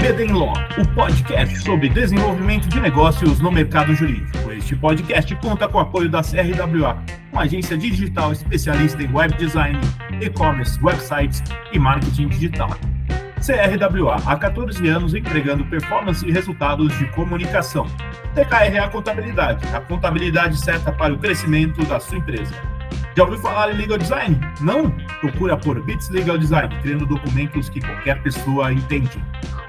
BD Law, o podcast sobre desenvolvimento de negócios no mercado jurídico. Este podcast conta com o apoio da CRWA, uma agência digital especialista em web design, e-commerce, websites e marketing digital. CRWA, há 14 anos entregando performance e resultados de comunicação. TKRA Contabilidade, a contabilidade certa para o crescimento da sua empresa. Já ouviu falar em Legal Design? Não? Procura por Bits Legal Design, criando documentos que qualquer pessoa entende.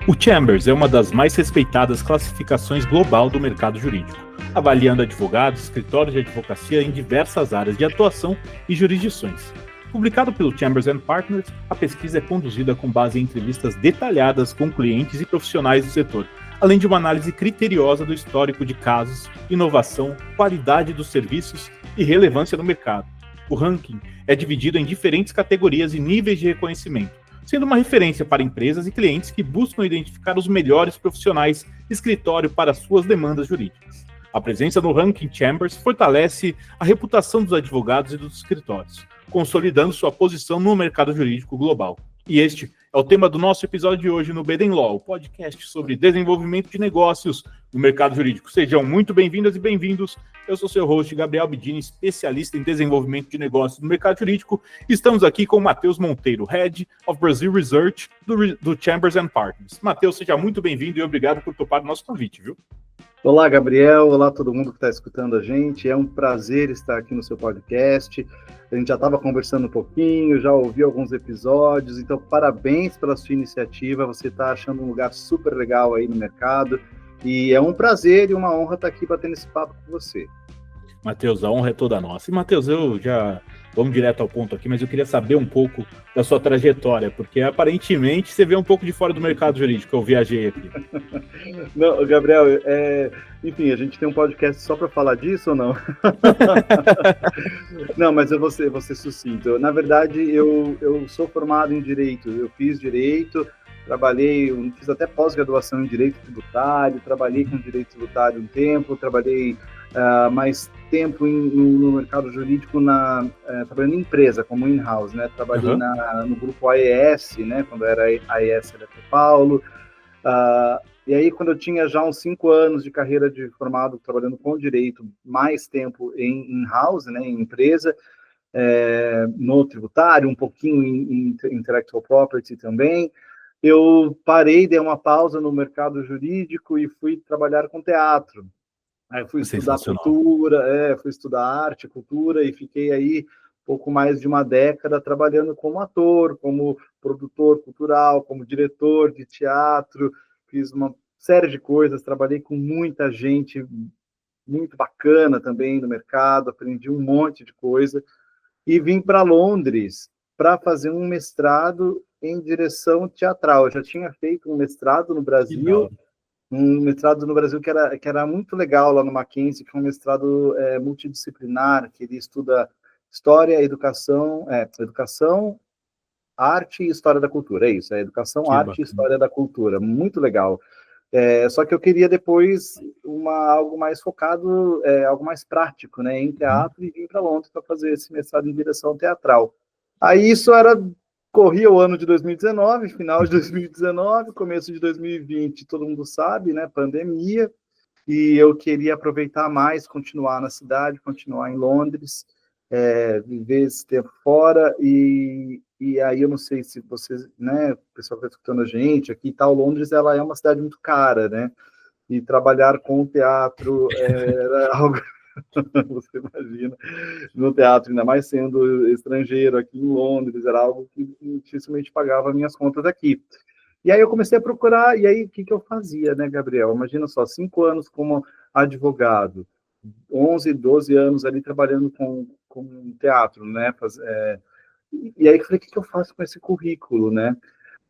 O Chambers é uma das mais respeitadas classificações global do mercado jurídico, avaliando advogados, escritórios de advocacia em diversas áreas de atuação e jurisdições. Publicado pelo Chambers & Partners, a pesquisa é conduzida com base em entrevistas detalhadas com clientes e profissionais do setor, além de uma análise criteriosa do histórico de casos, inovação, qualidade dos serviços e relevância no mercado. O ranking é dividido em diferentes categorias e níveis de reconhecimento, sendo uma referência para empresas e clientes que buscam identificar os melhores profissionais de escritório para suas demandas jurídicas. A presença no ranking Chambers fortalece a reputação dos advogados e dos escritórios, consolidando sua posição no mercado jurídico global. E este é o tema do nosso episódio de hoje no BD Law, o podcast sobre desenvolvimento de negócios no mercado jurídico. Sejam muito bem-vindas e bem-vindos. Eu sou seu host, Gabriel Bidini, especialista em desenvolvimento de negócios no mercado jurídico. Estamos aqui com o Matheus Monteiro, Head of Brazil Research do Chambers & Partners. Matheus, seja muito bem-vindo e obrigado por topar o nosso convite, viu? Olá, Gabriel. Olá, todo mundo que está escutando a gente. É um prazer estar aqui no seu podcast. A gente já estava conversando um pouquinho, já ouvi alguns episódios, então parabéns pela sua iniciativa. Você está achando um lugar super legal aí no mercado. E é um prazer e uma honra estar aqui batendo esse papo com você. Matheus, a honra é toda nossa. E, Matheus, vamos direto ao ponto aqui, mas eu queria saber um pouco da sua trajetória, porque aparentemente você veio um pouco de fora do mercado jurídico, eu viajei aqui. Não, Gabriel, enfim, a gente tem um podcast só para falar disso ou não? Não, mas eu vou ser sucinto. Na verdade, eu sou formado em Direito, eu fiz Direito, fiz até pós-graduação em Direito Tributário, trabalhei com Direito Tributário um tempo, trabalhei mais tempo no mercado jurídico trabalhando em empresa, como in-house, né? Trabalhei no grupo AES, né? Quando era AES Eletropaulo. E aí, quando eu tinha já uns 5 anos de carreira de formado, trabalhando com direito, mais tempo em in-house, né? Em empresa, no tributário, um pouquinho em intellectual property também. Eu parei, dei uma pausa no mercado jurídico e fui trabalhar com teatro. Aí fui estudar cultura, fui estudar arte, cultura, e fiquei aí pouco mais de uma década trabalhando como ator, como produtor cultural, como diretor de teatro, fiz uma série de coisas, trabalhei com muita gente muito bacana também no mercado, aprendi um monte de coisa, e vim para Londres para fazer um mestrado em direção teatral. Eu já tinha feito um mestrado no Brasil, que era muito legal lá no Mackenzie, que é um mestrado multidisciplinar, que ele estuda história, educação, arte e história da cultura, é isso, educação, arte e história da cultura, muito legal. Só que eu queria depois algo mais focado, algo mais prático, né, em teatro, e vim para Londres para fazer esse mestrado em direção teatral. Aí corria o ano de 2019, final de 2019, começo de 2020, todo mundo sabe, né, pandemia, e eu queria aproveitar mais, continuar na cidade, continuar em Londres, viver esse tempo fora, e aí eu não sei se vocês, né, o pessoal que está escutando a gente aqui e tal, Londres, ela é uma cidade muito cara, né, e trabalhar com o teatro era algo... Você imagina, no teatro, ainda mais sendo estrangeiro aqui em Londres, era algo que dificilmente pagava minhas contas aqui. E aí eu comecei a procurar, e aí o que eu fazia, né, Gabriel? Imagina só, 5 anos como advogado, 11, 12 anos ali trabalhando com teatro, né? E aí eu falei, o que eu faço com esse currículo, né?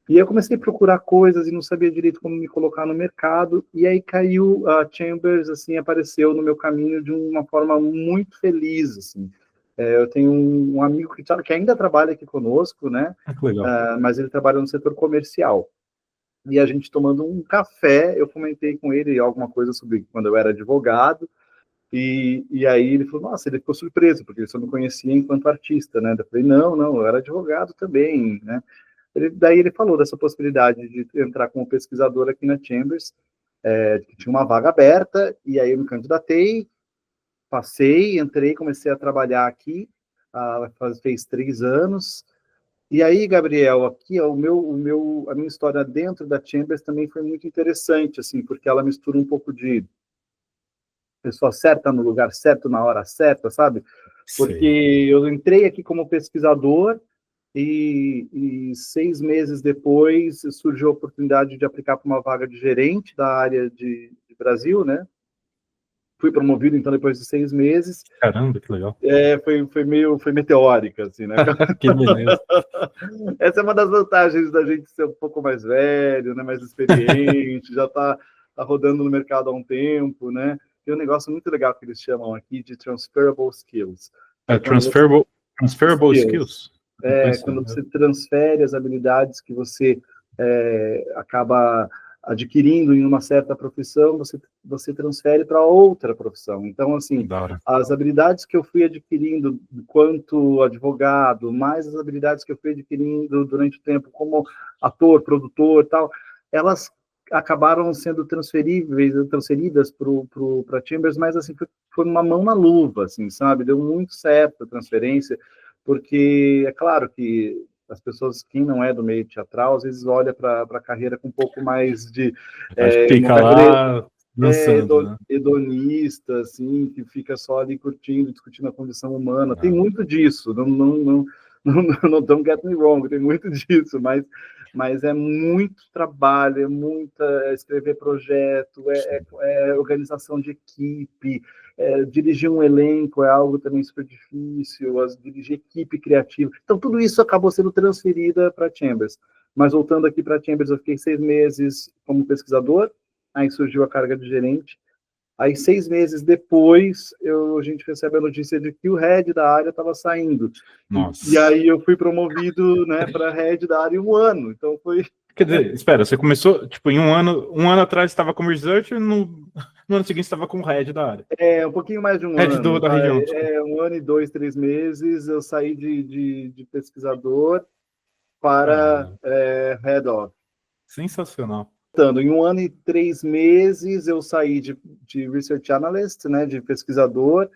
E eu comecei a procurar coisas e não sabia direito como me colocar no mercado, e aí caiu a Chambers, assim, apareceu no meu caminho de uma forma muito feliz, assim. Eu tenho um amigo que ainda trabalha aqui conosco, né? Legal. Mas ele trabalha no setor comercial. E a gente tomando um café, eu comentei com ele alguma coisa sobre quando eu era advogado, e aí ele falou, nossa, ele ficou surpreso, porque ele só me conhecia enquanto artista, né? Eu falei, não, eu era advogado também, né? Daí ele falou dessa possibilidade de entrar como pesquisador aqui na Chambers, que tinha uma vaga aberta, e aí eu me candidatei, passei, entrei, comecei a trabalhar aqui, fez 3 anos. E aí, Gabriel, aqui a minha história dentro da Chambers também foi muito interessante, assim, porque ela mistura um pouco de pessoa certa no lugar certo, na hora certa, sabe? Porque eu entrei aqui como pesquisador e 6 meses depois surgiu a oportunidade de aplicar para uma vaga de gerente da área de Brasil, né? Fui promovido, então, depois de 6 meses. Caramba, que legal. Foi meteórica, assim, né? Que beleza. Essa é uma das vantagens da gente ser um pouco mais velho, né? Mais experiente, já tá rodando no mercado há um tempo, né? Tem um negócio muito legal que eles chamam aqui de transferable skills. Transferable skills? Quando você transfere as habilidades que você acaba adquirindo em uma certa profissão, você transfere para outra profissão. Então, assim, as habilidades que eu fui adquirindo enquanto advogado, mais as habilidades que eu fui adquirindo durante o tempo como ator, produtor, tal, elas acabaram sendo transferidas para Chambers, mas assim, foi uma mão na luva, assim, sabe? Deu muito certo a transferência, porque é claro que as pessoas, quem não é do meio teatral, às vezes olha para a carreira com um pouco mais de... fica lá dançando, né? Hedonista, assim, que fica só ali curtindo, discutindo a condição humana. Tem muito disso, não don't get me wrong, tem muito disso, mas é muito trabalho, escrever projeto, organização de equipe, dirigir um elenco é algo também super difícil, dirigir equipe criativa. Então, tudo isso acabou sendo transferida para Chambers. Mas voltando aqui para Chambers, eu fiquei 6 meses como pesquisador, aí surgiu a carga de gerente. Aí, 6 meses depois, a gente recebe a notícia de que o head da área estava saindo. E aí eu fui promovido, né, para head da área em 1 ano. Então foi... Quer dizer, espera, você começou, tipo, em 1 ano atrás estava como researcher, no ano seguinte estava como head da área. Um pouquinho mais de 1 head ano. Da região. 1 ano e 2, 3 meses, eu saí de pesquisador para head of. Sensacional. Em 1 ano e 3 meses, eu saí de research analyst, né, de pesquisador,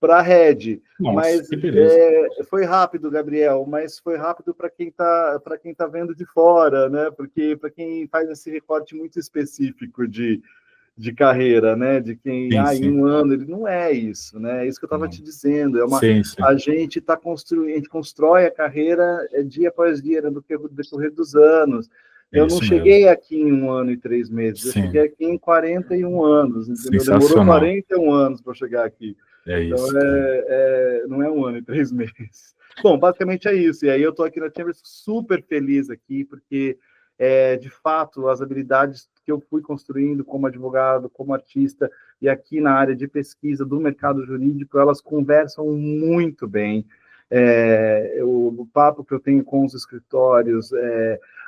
para head. Mas que beleza. foi rápido, Gabriel, mas foi rápido para quem tá vendo de fora, né? Porque para quem faz esse recorte muito específico de carreira, né? De quem em 1 ano, ele não é isso, né? É isso que eu estava te dizendo. A gente está construindo, a gente constrói a carreira dia após dia, né, do decorrer dos anos. Eu não cheguei aqui em 1 ano e 3 meses, eu cheguei aqui em 41 anos, entendeu? Demorou 41 anos para chegar aqui. Então, não é 1 ano e 3 meses. Bom, basicamente é isso. E aí eu estou aqui na Chambers super feliz aqui, porque, de fato, as habilidades que eu fui construindo como advogado, como artista, e aqui na área de pesquisa do mercado jurídico, elas conversam muito bem. O papo que eu tenho com os escritórios,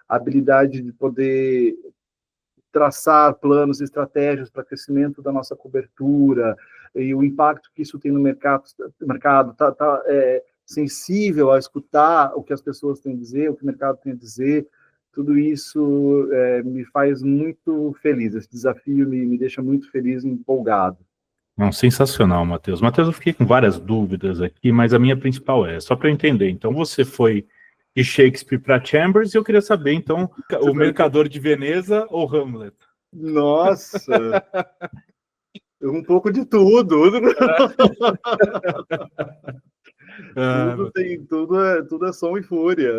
a habilidade de poder traçar planos e estratégias para crescimento da nossa cobertura e o impacto que isso tem no mercado está sensível a escutar o que as pessoas têm a dizer, o que o mercado tem a dizer, tudo isso me faz muito feliz, esse desafio me deixa muito feliz e empolgado. Não, sensacional, Matheus. Matheus, eu fiquei com várias dúvidas aqui, mas a minha principal só para eu entender. Então, você foi de Shakespeare para Chambers, e eu queria saber, então, o Mercador de Veneza ou Hamlet? Nossa! Um pouco de tudo. Tudo é som e fúria.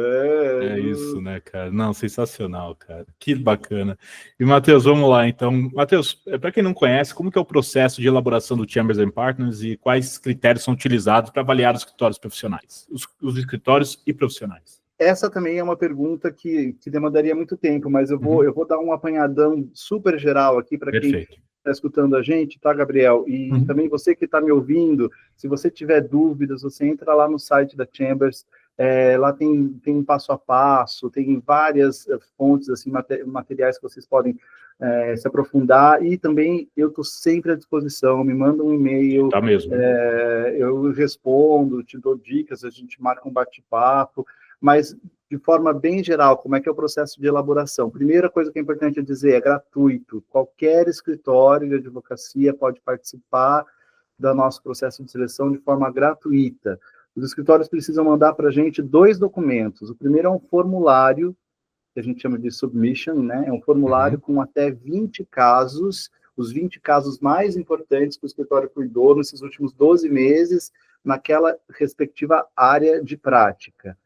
Isso, né, cara? Não, sensacional, cara. Que bacana. E, Matheus, vamos lá, então. Matheus, para quem não conhece, como que é o processo de elaboração do Chambers & Partners e quais critérios são utilizados para avaliar os escritórios profissionais? Os escritórios e profissionais. Essa também é uma pergunta que demandaria muito tempo, mas eu vou dar um apanhadão super geral aqui para quem está escutando a gente, tá, Gabriel? E também você que está me ouvindo, se você tiver dúvidas, você entra lá no site da Chambers, lá tem um passo a passo, tem várias fontes, assim, materiais que vocês podem se aprofundar, e também eu estou sempre à disposição, me manda um e-mail, tá mesmo. Eu respondo, te dou dicas, a gente marca um bate-papo, mas de forma bem geral, como é que é o processo de elaboração. Primeira coisa que é importante dizer, é gratuito. Qualquer escritório de advocacia pode participar do nosso processo de seleção de forma gratuita. Os escritórios precisam mandar para a gente 2 documentos. O primeiro é um formulário, que a gente chama de submission, né? É um formulário com até 20 casos, os 20 casos mais importantes que o escritório cuidou nesses últimos 12 meses, naquela respectiva área de prática.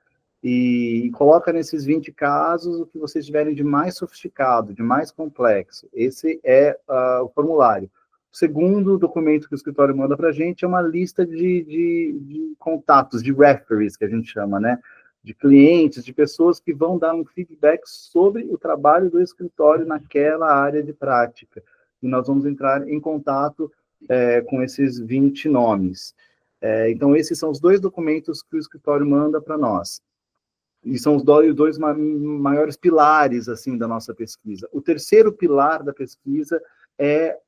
E coloca nesses 20 casos o que vocês tiverem de mais sofisticado, de mais complexo. Esse é o formulário. O segundo documento que o escritório manda para a gente é uma lista de contatos, de referees, que a gente chama, né? De clientes, de pessoas que vão dar um feedback sobre o trabalho do escritório naquela área de prática. E nós vamos entrar em contato com esses 20 nomes. Então, esses são os 2 documentos que o escritório manda para nós. E são os 2 maiores pilares, assim, da nossa pesquisa. O terceiro pilar da pesquisa é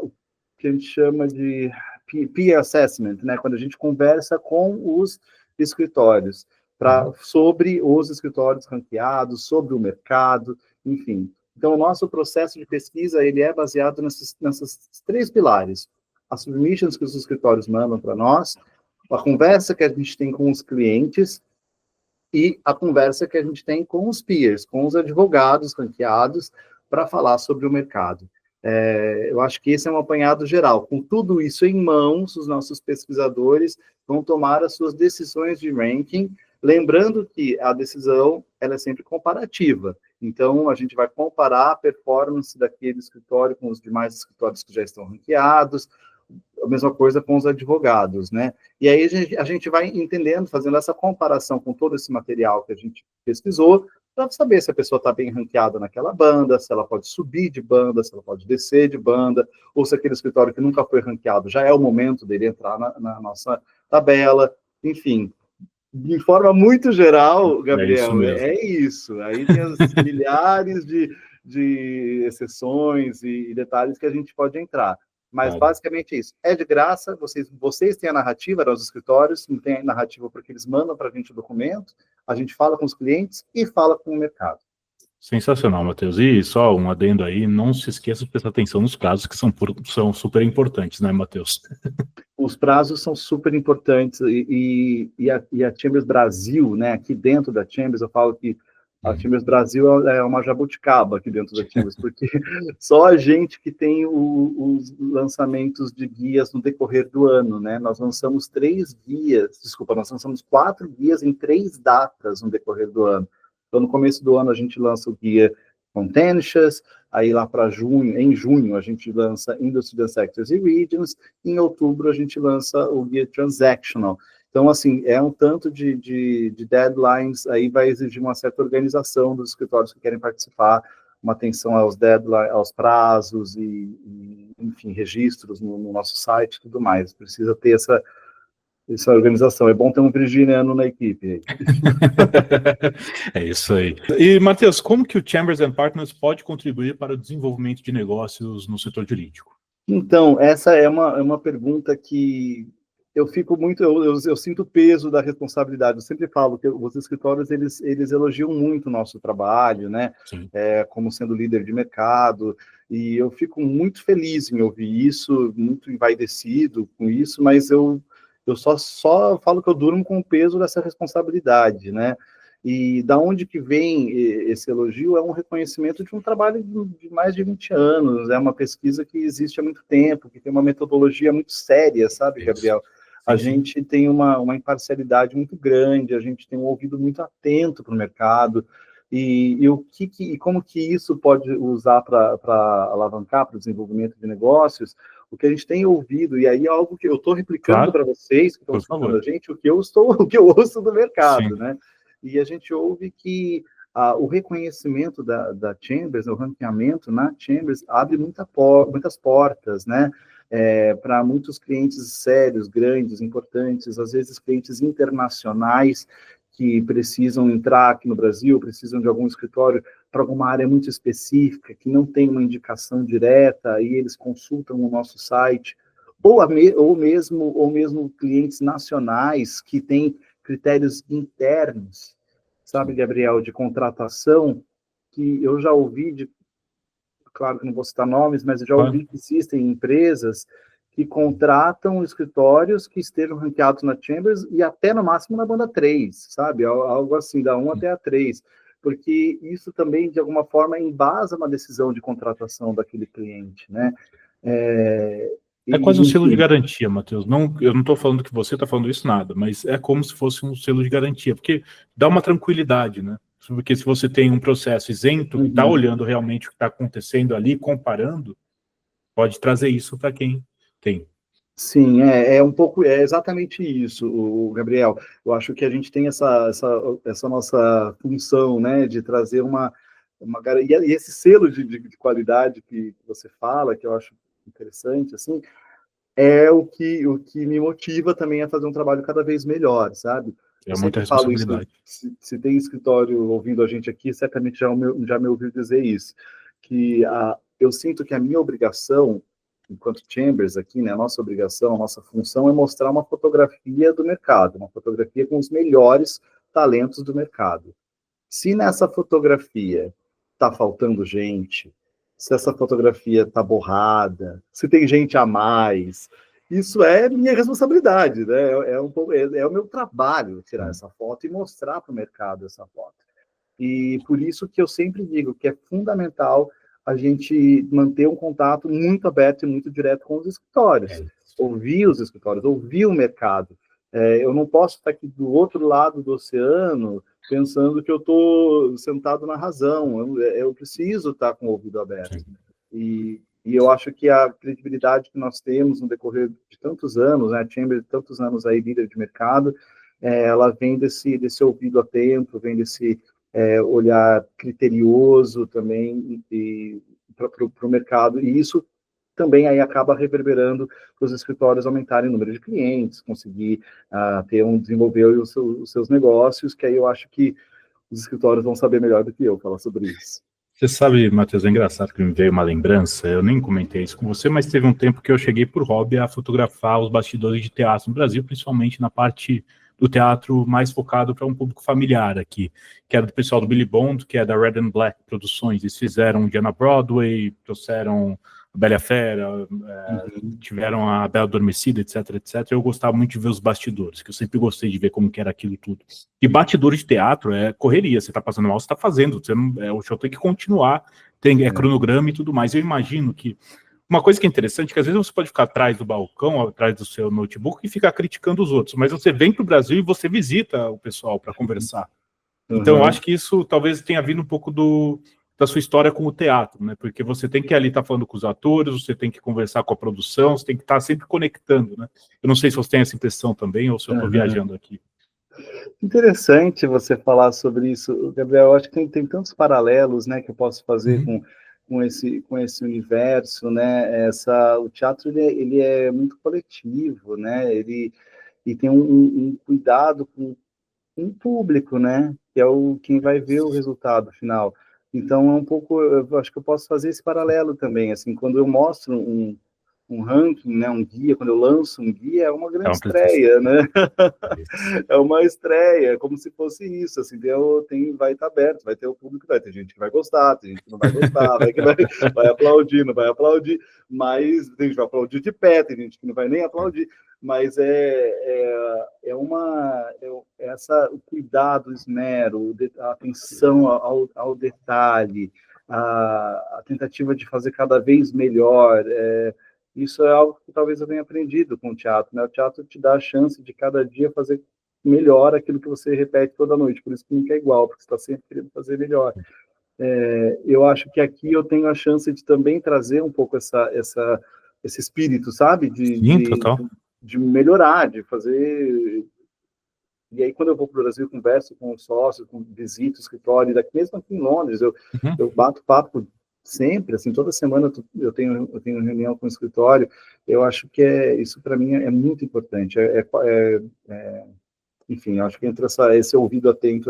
o que a gente chama de peer assessment, né? Quando a gente conversa com os escritórios, sobre os escritórios ranqueados, sobre o mercado, enfim. Então, o nosso processo de pesquisa, ele é baseado nesses 3 pilares. As submissions que os escritórios mandam para nós, a conversa que a gente tem com os clientes, e a conversa que a gente tem com os peers, com os advogados ranqueados, para falar sobre o mercado. Eu acho que esse é um apanhado geral. Com tudo isso em mãos, os nossos pesquisadores vão tomar as suas decisões de ranking, lembrando que a decisão ela é sempre comparativa. Então, a gente vai comparar a performance daquele escritório com os demais escritórios que já estão ranqueados, a mesma coisa com os advogados, né? E aí a gente vai entendendo, fazendo essa comparação com todo esse material que a gente pesquisou, para saber se a pessoa está bem ranqueada naquela banda, se ela pode subir de banda, se ela pode descer de banda, ou se aquele escritório que nunca foi ranqueado já é o momento dele entrar na nossa tabela, enfim. De forma muito geral, Gabriel, é isso. Aí tem as milhares de exceções e detalhes que a gente pode entrar. Mas, basicamente, é isso. É de graça, vocês têm a narrativa, os escritórios, não tem a narrativa porque eles mandam para a gente o documento, a gente fala com os clientes e fala com o mercado. Sensacional, Matheus. E só um adendo aí, não se esqueça de prestar atenção nos prazos, que são super importantes, né, Matheus? Os prazos são super importantes, e a Chambers Brasil, né, aqui dentro da Chambers, eu falo que a Chambers Brasil é uma jabuticaba aqui dentro da Chambers, porque só a gente que tem os lançamentos de guias no decorrer do ano, né? Nós lançamos 4 guias em 3 datas no decorrer do ano. Então, no começo do ano, a gente lança o guia Contentious, aí lá para em junho, a gente lança Industry Sectors e Regions, e em outubro, a gente lança o guia Transactional. Então, assim, é um tanto de deadlines, aí vai exigir uma certa organização dos escritórios que querem participar, uma atenção aos deadlines, aos prazos enfim, registros no nosso site e tudo mais. Precisa ter essa organização. É bom ter um virginiano na equipe. É isso aí. E, Matheus, como que o Chambers & Partners pode contribuir para o desenvolvimento de negócios no setor jurídico? Então, essa é uma pergunta que eu fico muito, eu sinto o peso da responsabilidade. Eu sempre falo que os escritórios, eles elogiam muito o nosso trabalho, né? Como sendo líder de mercado, e eu fico muito feliz em ouvir isso, muito envaidecido com isso, mas eu só falo que eu durmo com o peso dessa responsabilidade, né? E da onde que vem esse elogio é um reconhecimento de um trabalho de mais de 20 anos, é uma pesquisa que existe há muito tempo, que tem uma metodologia muito séria, sabe, Gabriel? A gente tem uma imparcialidade muito grande, a gente tem um ouvido muito atento para o mercado, e como que isso pode usar para alavancar para o desenvolvimento de negócios. O que a gente tem ouvido, e aí é algo que eu estou replicando para vocês, que estão escutando a gente, o que eu ouço do mercado, né? E a gente ouve que o reconhecimento da Chambers, o ranqueamento na Chambers, abre muitas portas, né? Para muitos clientes sérios, grandes, importantes, às vezes clientes internacionais que precisam entrar aqui no Brasil, precisam de algum escritório para alguma área muito específica, que não tem uma indicação direta, e eles consultam o nosso site, ou mesmo clientes nacionais que têm critérios internos sabe, Gabriel, de contratação, que eu já ouvi, claro que não vou citar nomes, mas eu já ouvi que existem empresas que contratam escritórios que estejam ranqueados na Chambers e até no máximo na banda 3, sabe? Algo assim, da 1 até a 3, porque isso também, de alguma forma, embasa uma decisão de contratação daquele cliente, né? É quase um selo de garantia, Matheus. Eu não estou falando que você está falando isso nada, mas é como se fosse um selo de garantia, porque dá uma tranquilidade, né? Porque se você tem um processo isento, que está olhando realmente o que está acontecendo ali, comparando, pode trazer isso para quem tem. Sim, é exatamente isso, o Gabriel. Eu acho que a gente tem essa nossa função, né, de trazer uma garantia, e esse selo de qualidade que você fala, que eu acho interessante, assim, é o que me motiva também a fazer um trabalho cada vez melhor, sabe? É muita responsabilidade. Se tem escritório ouvindo a gente aqui, certamente já me ouviu dizer isso, que eu sinto que a minha obrigação, enquanto Chambers aqui, né, a nossa obrigação, a nossa função é mostrar uma fotografia do mercado, uma fotografia com os melhores talentos do mercado. Se nessa fotografia está faltando gente, se essa fotografia está borrada, se tem gente a mais, isso é minha responsabilidade, né? É o meu trabalho tirar essa foto e mostrar para o mercado essa foto. E por isso que eu sempre digo que é fundamental a gente manter um contato muito aberto e muito direto com os escritórios, ouvir os escritórios, ouvir o mercado. Eu não posso estar aqui do outro lado do oceano pensando que eu estou sentado na razão. Eu preciso estar com o ouvido aberto. E eu acho que a credibilidade que nós temos no decorrer de tantos anos, né, a Chamber de tantos anos aí, líder de mercado, ela vem desse ouvido atento, vem desse olhar criterioso também para o mercado, e isso também aí acaba reverberando para os escritórios aumentarem o número de clientes, conseguir desenvolver os seus negócios, que aí eu acho que os escritórios vão saber melhor do que eu falar sobre isso. Você sabe, Matheus, é engraçado que me veio uma lembrança, eu nem comentei isso com você, mas teve um tempo que eu cheguei por hobby a fotografar os bastidores de teatro no Brasil, principalmente na parte do teatro mais focado para um público familiar aqui, que era do pessoal do Billy Bond, que é da Red and Black Produções. Eles fizeram um dia na Broadway, trouxeram a Bela Fera, tiveram a Bela Adormecida, etc, etc. Eu gostava muito de ver os bastidores, que eu sempre gostei de ver como que era aquilo tudo. E bastidores de teatro é correria, você está passando mal, você está fazendo, o show tem que continuar, tem cronograma e tudo mais. Eu imagino que uma coisa que é interessante é que às vezes você pode ficar atrás do balcão, atrás do seu notebook e ficar criticando os outros, mas você vem para o Brasil e você visita o pessoal para conversar. Então eu acho que isso talvez tenha vindo um pouco da sua história com o teatro, né? Porque você tem que ali estar falando com os atores, você tem que conversar com a produção, você tem que estar sempre conectando, né? Eu não sei se você tem essa impressão também ou se eu estou viajando aqui. Interessante você falar sobre isso, Gabriel. Eu acho que tem tantos paralelos, né, que eu posso fazer com esse universo, né? O teatro ele é muito coletivo, né? Ele tem um cuidado com um público, né? Que é quem vai ver o resultado final. Então, eu acho que eu posso fazer esse paralelo também, assim, quando eu mostro um ranking, né, um guia, quando eu lanço um guia, é uma grande estreia, né? É uma estreia, como se fosse isso, assim, vai estar aberto, vai ter o público, vai ter gente que vai gostar, tem gente que não vai gostar, vai aplaudir, não vai aplaudir, mas tem gente que vai aplaudir de pé, tem gente que não vai nem aplaudir, mas o cuidado, o esmero, a atenção ao detalhe, a tentativa de fazer cada vez melhor, isso é algo que talvez eu tenha aprendido com o teatro, né? O teatro te dá a chance de cada dia fazer melhor aquilo que você repete toda noite, por isso que nunca é igual, porque você está sempre querendo fazer melhor. Eu acho que aqui eu tenho a chance de também trazer um pouco esse espírito, sabe? De melhorar, de fazer... E aí, quando eu vou para o Brasil, converso com os sócios, visito o escritório, mesmo aqui em Londres, eu bato papo sempre, assim, toda semana eu tenho reunião com o escritório. Eu acho que isso para mim é muito importante. Enfim, eu acho que entre esse ouvido atento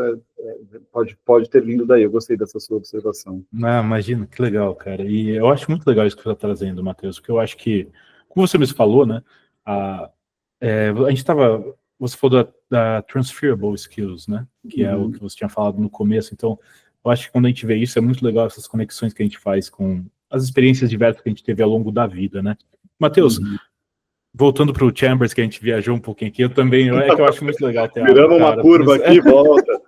pode ter vindo daí. Eu gostei dessa sua observação. Imagina, que legal, cara. E eu acho muito legal isso que você está trazendo, Matheus, porque eu acho que, como você mesmo falou, né, a gente estava você falou da transferable skills, né? Que é o que você tinha falado no começo. Então, eu acho que quando a gente vê isso, é muito legal essas conexões que a gente faz com as experiências diversas que a gente teve ao longo da vida, né? Matheus, voltando para o Chambers, que a gente viajou um pouquinho aqui, é que eu acho muito legal ter virando uma curva aqui, volta.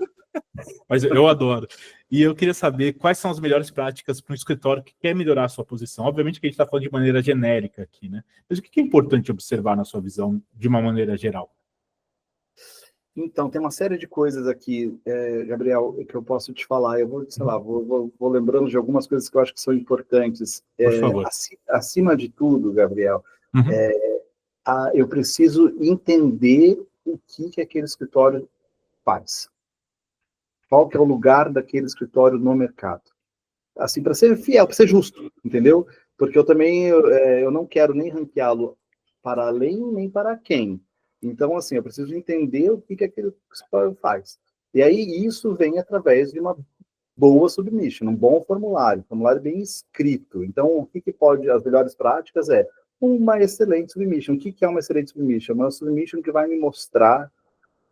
Mas eu adoro. E eu queria saber quais são as melhores práticas para um escritório que quer melhorar a sua posição. Obviamente que a gente está falando de maneira genérica aqui, né? Mas o que é importante observar na sua visão de uma maneira geral? Então, tem uma série de coisas aqui, Gabriel, que eu posso te falar. Eu vou, sei lá, vou lembrando de algumas coisas que eu acho que são importantes. Por favor. Acima de tudo, Gabriel, eu preciso entender o que aquele escritório faz. Qual que é o lugar daquele escritório no mercado. Assim, para ser fiel, para ser justo, entendeu? Porque eu também eu não quero nem ranqueá-lo para além, nem para quem. Então, assim, eu preciso entender o que aquele escritório faz. E aí, isso vem através de uma boa submission, um bom formulário, um formulário bem escrito. Então, o que pode, as melhores práticas uma excelente submission. O que é uma excelente submission? Uma submission que vai me mostrar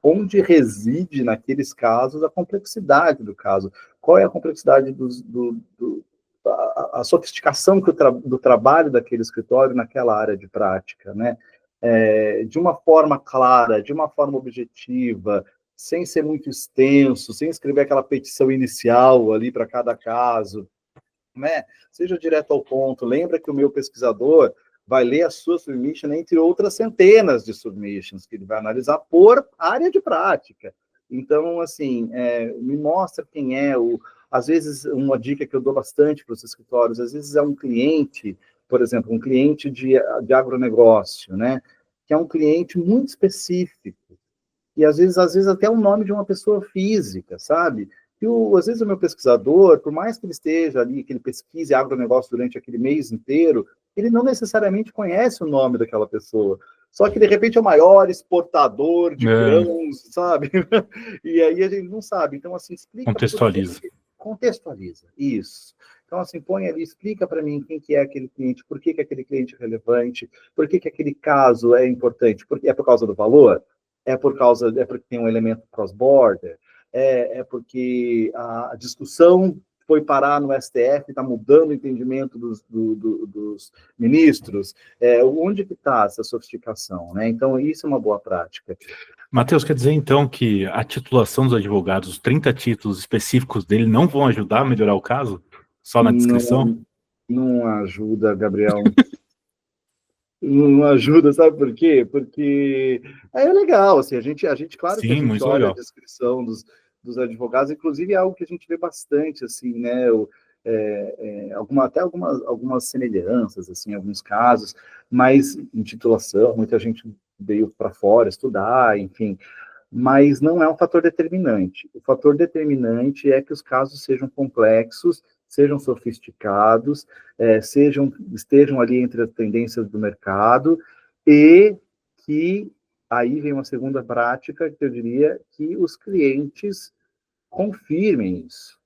onde reside, naqueles casos, a complexidade do caso. Qual é a complexidade a sofisticação do trabalho daquele escritório naquela área de prática, né? De uma forma clara, de uma forma objetiva, sem ser muito extenso, sem escrever aquela petição inicial ali para cada caso, né? Seja direto ao ponto. Lembra que o meu pesquisador vai ler a sua submission entre outras centenas de submissions que ele vai analisar por área de prática. Então, assim, me mostra quem é às vezes, uma dica que eu dou bastante para os escritórios, às vezes é um cliente, por exemplo, um cliente de agronegócio, né? Que é um cliente muito específico. E, às vezes até o nome de uma pessoa física, sabe? E, às vezes, o meu pesquisador, por mais que ele esteja ali, que ele pesquise agronegócio durante aquele mês inteiro, ele não necessariamente conhece o nome daquela pessoa. Só que, de repente, é o maior exportador de grãos, sabe? E aí a gente não sabe. Então, assim, explica... Contextualiza, isso. Então, assim, põe ali, explica para mim quem que é aquele cliente, por que aquele cliente é relevante, por que aquele caso é importante, porque é por causa do valor, é porque tem um elemento cross-border, é porque a discussão foi parar no STF, está mudando o entendimento dos ministros, onde que está essa sofisticação, né? Então, isso é uma boa prática. Matheus, quer dizer, então, que a titulação dos advogados, os 30 títulos específicos dele, não vão ajudar a melhorar o caso? Só na descrição? Não ajuda, Gabriel. Não ajuda, sabe por quê? Porque é legal, assim, a gente claro que a gente olha legal. A descrição dos advogados, inclusive é algo que a gente vê bastante, assim, né, até algumas semelhanças, assim, em alguns casos, mas em titulação, muita gente veio para fora estudar, enfim, mas não é um fator determinante. O fator determinante é que os casos sejam complexos, sejam sofisticados, estejam ali entre as tendências do mercado, e que aí vem uma segunda prática, que eu diria que os clientes confirmem isso.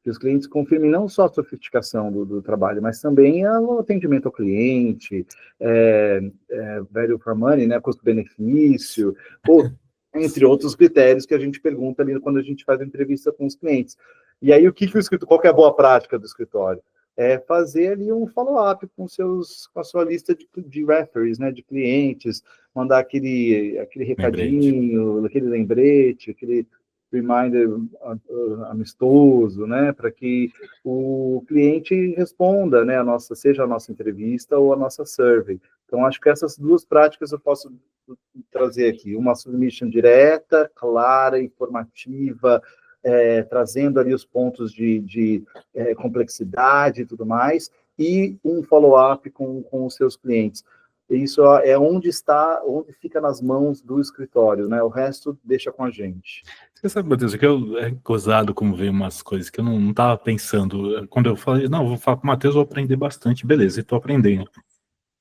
Que os clientes confirmem não só a sofisticação do trabalho, mas também o atendimento ao cliente, value for money, né, custo-benefício, entre outros critérios que a gente pergunta ali quando a gente faz a entrevista com os clientes. E aí, qual que é a boa prática do escritório? É fazer ali um follow-up com a sua lista de referees, né, de clientes, mandar aquele recadinho, aquele lembrete, aquele reminder amistoso, né, para que o cliente responda, né, seja a nossa entrevista ou a nossa survey. Então, acho que essas duas práticas eu posso trazer aqui. Uma submission direta, clara, informativa, trazendo ali os pontos de complexidade e tudo mais, e um follow-up com os seus clientes. Isso é onde fica nas mãos do escritório, né? O resto deixa com a gente. Você sabe, Matheus, que é gozado como ver umas coisas que eu não estava pensando. Quando eu falei, não, vou falar com o Matheus, vou aprender bastante, beleza, e estou aprendendo.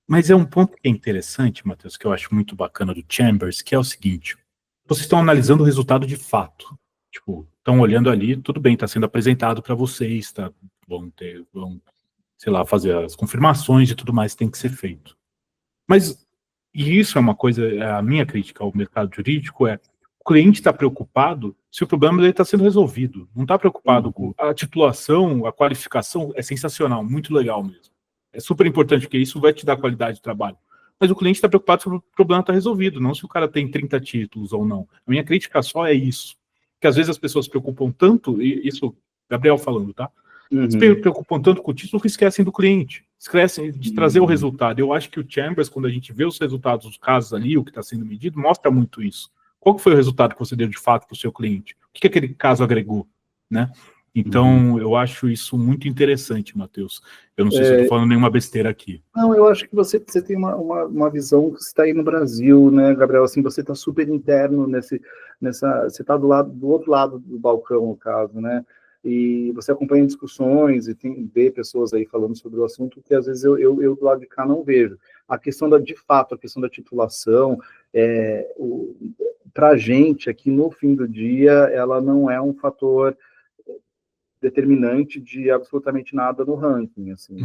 Mas é um ponto que é interessante, Matheus, que eu acho muito bacana do Chambers, que é o seguinte: vocês estão analisando o resultado de fato. Tipo, estão olhando ali, tudo bem, está sendo apresentado para vocês, vão, sei lá, fazer as confirmações e tudo mais que tem que ser feito. Mas E isso é uma coisa, a minha crítica ao mercado jurídico o cliente está preocupado se o problema dele está sendo resolvido. Não está preocupado com a titulação, a qualificação é sensacional, muito legal mesmo. É super importante, porque isso vai te dar qualidade de trabalho. Mas o cliente está preocupado se o problema está resolvido, não se o cara tem 30 títulos ou não. A minha crítica só é isso. Que às vezes as pessoas se preocupam tanto, e isso, Gabriel falando, tá? Se preocupam tanto com o título que esquecem do cliente, esquecem de trazer o resultado. Eu acho que o Chambers, quando a gente vê os resultados dos casos ali, o que está sendo medido, mostra muito isso. Qual que foi o resultado que você deu de fato para o seu cliente? O que aquele caso agregou, né? Então, eu acho isso muito interessante, Matheus. Eu não sei se eu estou falando nenhuma besteira aqui. Não, eu acho que você tem uma visão que está aí no Brasil, né, Gabriel? Assim, você está super interno você está do outro lado do balcão, no caso, né? E você acompanha discussões e vê pessoas aí falando sobre o assunto que às vezes eu do lado de cá não vejo. A questão de fato, a questão da titulação, para a gente aqui no fim do dia, ela não é um fator determinante de absolutamente nada no ranking, assim,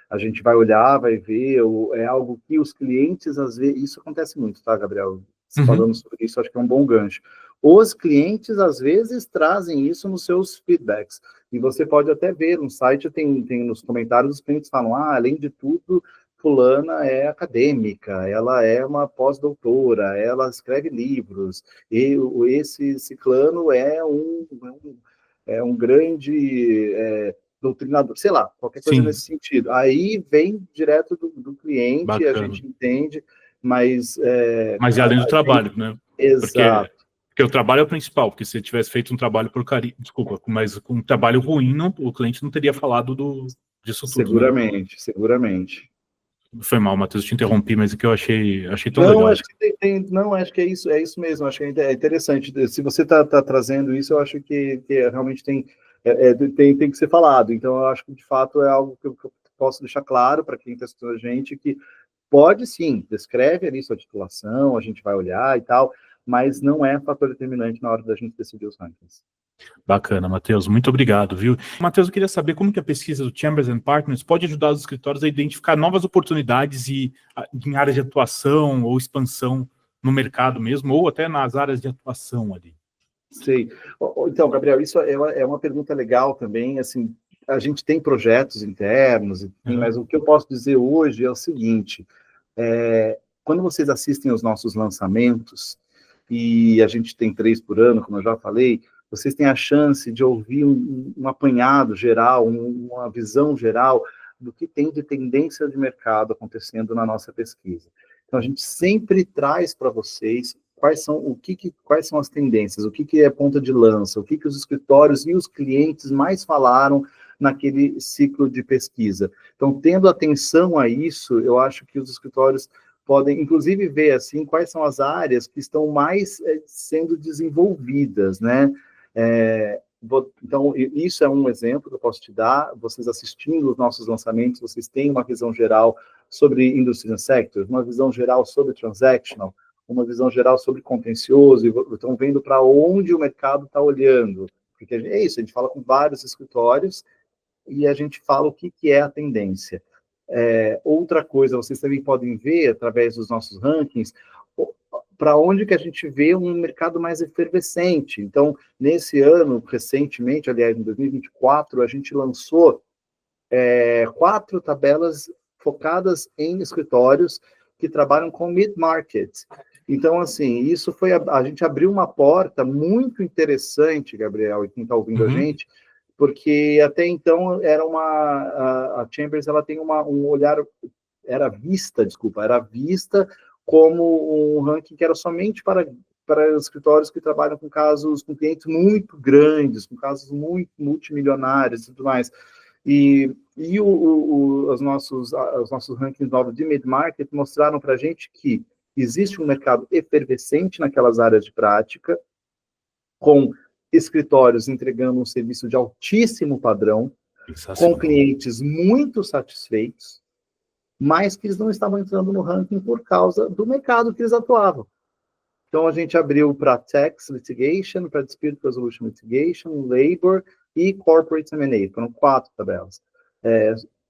a gente vai olhar, vai ver, é algo que os clientes, às vezes, isso acontece muito, tá, Gabriel? Falando sobre isso, acho que é um bom gancho. Os clientes, às vezes, trazem isso nos seus feedbacks, e você pode até ver, no site tem nos comentários, os clientes falam, além de tudo, fulana é acadêmica, ela é uma pós-doutora, ela escreve livros, e esse ciclano é um grande doutrinador, sei lá, qualquer coisa nesse sentido. Aí vem direto do cliente, bacana. A gente entende, mas... mas é além do trabalho, né? Exato. Porque o trabalho é o principal, porque se você tivesse feito um trabalho por carinho, desculpa, mas com um trabalho ruim, o cliente não teria falado disso tudo. Seguramente, né? Seguramente. Foi mal, Matheus, te interrompi, mas é que eu achei tão legal. Acho que é isso mesmo, acho que é interessante. Se você está trazendo isso, eu acho que realmente tem que ser falado. Então, eu acho que, de fato, é algo que eu posso deixar claro para quem está assistindo a gente, que pode, sim, descreve ali sua titulação, a gente vai olhar e tal, mas não é fator determinante na hora da gente decidir os rankings. Bacana, Matheus, muito obrigado, viu? Matheus, eu queria saber como que a pesquisa do Chambers & Partners pode ajudar os escritórios a identificar novas oportunidades em áreas de atuação ou expansão no mercado mesmo, ou até nas áreas de atuação ali. Sei. Então, Gabriel, isso é uma pergunta legal também, assim, a gente tem projetos internos, mas o que eu posso dizer hoje é o seguinte, quando vocês assistem aos nossos lançamentos, e a gente tem 3 por ano, como eu já falei, vocês têm a chance de ouvir um apanhado geral, uma visão geral do que tem de tendência de mercado acontecendo na nossa pesquisa. Então, a gente sempre traz para vocês quais são as tendências, o que é ponta de lança, o que os escritórios e os clientes mais falaram naquele ciclo de pesquisa. Então, tendo atenção a isso, eu acho que os escritórios podem, inclusive, ver assim quais são as áreas que estão mais sendo desenvolvidas, né? Então, isso é um exemplo que eu posso te dar. Vocês assistindo os nossos lançamentos, vocês têm uma visão geral sobre industry and sectors, uma visão geral sobre transactional, uma visão geral sobre contencioso, e estão vendo para onde o mercado está olhando. Porque é isso, a gente fala com vários escritórios e a gente fala o que é a tendência. Outra coisa, vocês também podem ver, através dos nossos rankings, para onde que a gente vê um mercado mais efervescente. Então, nesse ano, recentemente, aliás, em 2024, a gente lançou 4 tabelas focadas em escritórios que trabalham com mid-market. Então, assim, isso foi... A gente abriu uma porta muito interessante, Gabriel, e quem está ouvindo a gente, porque até então era a Chambers, ela tem um olhar... Era vista como um ranking que era somente para escritórios que trabalham com clientes muito grandes, com casos muito multimilionários e tudo mais. E os nossos rankings novos de mid-market mostraram para a gente que existe um mercado efervescente naquelas áreas de prática, com escritórios entregando um serviço de altíssimo padrão, com clientes muito satisfeitos, mas que eles não estavam entrando no ranking por causa do mercado que eles atuavam. Então, a gente abriu para Tax Litigation, para Dispute Resolution Litigation, Labor e Corporate M&A. Foram 4 tabelas.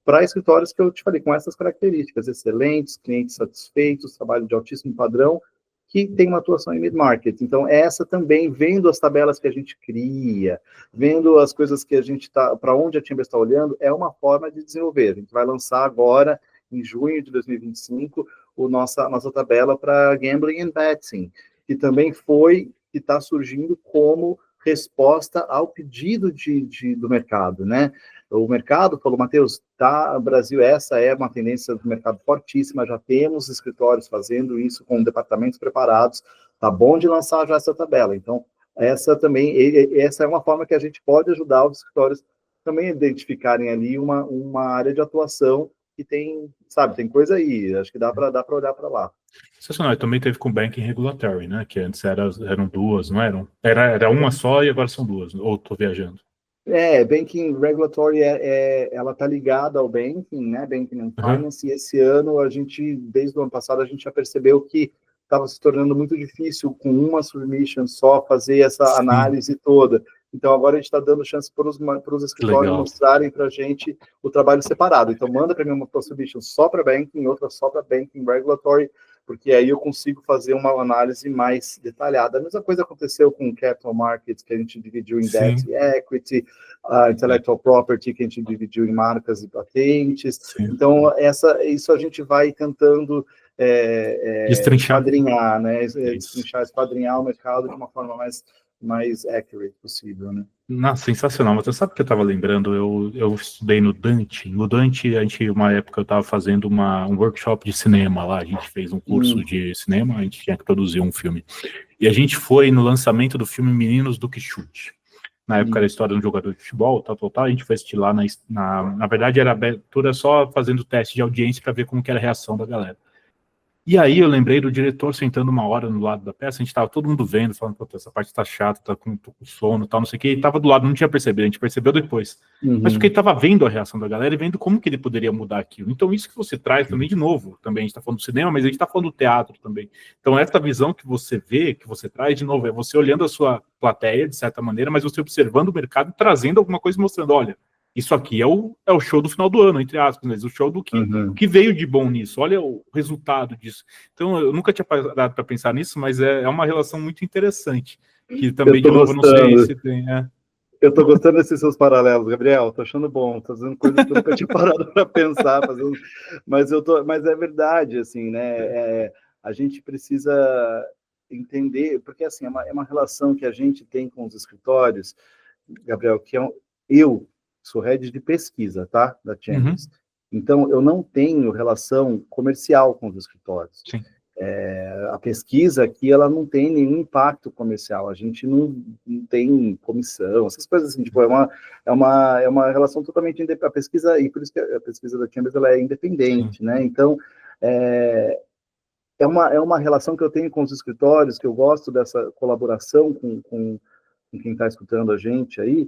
para escritórios que eu te falei, com essas características, excelentes, clientes satisfeitos, trabalho de altíssimo padrão, que tem uma atuação em mid-market. Então, essa também, vendo as tabelas que a gente cria, vendo as coisas que a gente está, para onde a Chambers está olhando, é uma forma de desenvolver. A gente vai lançar agora, em junho de 2025, a nossa tabela para Gambling and Betting, que também que está surgindo como resposta ao pedido do mercado, né? O mercado falou, Matheus, Brasil, essa é uma tendência do mercado fortíssima, já temos escritórios fazendo isso com departamentos preparados, tá bom de lançar já essa tabela. Então, essa é uma forma que a gente pode ajudar os escritórios também a identificarem ali uma área de atuação que tem coisa aí, acho que dá para olhar para lá. Sensacional, também teve com Banking Regulatory, né, que antes eram duas, não eram? Era uma só e agora são duas, ou estou viajando? Banking Regulatory, ela está ligada ao Banking, né, Banking and Finance, e esse ano, desde o ano passado, a gente já percebeu que estava se tornando muito difícil, com uma submission só, fazer essa análise toda. Então, agora a gente está dando chance para os escritórios mostrarem para a gente o trabalho separado. Então, manda para mim uma submission só para Banking, outra só para Banking Regulatory, porque aí eu consigo fazer uma análise mais detalhada. A mesma coisa aconteceu com Capital Markets, que a gente dividiu em Debt e Equity, Intellectual Property, que a gente dividiu em marcas e patentes. Sim. Então, isso a gente vai tentando esquadrinhar, né? Esquadrinhar o mercado de uma forma mais accurate possível, né? Nossa, sensacional. Mas você sabe o que eu estava lembrando? Eu estudei no Dante. No Dante, uma época, eu estava fazendo um workshop de cinema lá. A gente fez um curso de cinema, a gente tinha que produzir um filme. E a gente foi no lançamento do filme Meninos do Quixote. Na época era a história de um jogador de futebol, tal. A gente foi assistir lá, na verdade, era abertura só fazendo teste de audiência para ver como que era a reação da galera. E aí eu lembrei do diretor sentando uma hora no lado da peça, a gente tava todo mundo vendo, falando, pô, essa parte tá chata, tô com sono, tal, não sei o que, e tava do lado, não tinha percebido, a gente percebeu depois. Mas porque ele tava vendo a reação da galera e vendo como que ele poderia mudar aquilo. Então isso que você traz também, de novo, também a gente tá falando do cinema, mas a gente tá falando do teatro também. Então essa visão que você vê, que você traz, de novo, é você olhando a sua plateia, de certa maneira, mas você observando o mercado e trazendo alguma coisa, mostrando, olha, isso aqui é o show do final do ano, entre aspas, mas o show do que veio de bom nisso, olha o resultado disso. Então, eu nunca tinha parado para pensar nisso, mas é uma relação muito interessante, que também, de novo, não sei se tem... Eu tô gostando desses seus paralelos, Gabriel, tô achando bom, tô fazendo coisas que eu nunca tinha parado para pensar, mas é verdade, assim, né, a gente precisa entender, porque, assim, é uma relação que a gente tem com os escritórios, Gabriel, que eu sou head de pesquisa, tá? Da Chambers. Então, eu não tenho relação comercial com os escritórios. Sim. A pesquisa aqui, ela não tem nenhum impacto comercial. A gente não tem comissão, essas coisas assim. Tipo, é uma relação totalmente independente. A pesquisa, e por isso que a pesquisa da Chambers, ela é independente, né? Então, é uma relação que eu tenho com os escritórios, que eu gosto dessa colaboração com quem está escutando a gente aí,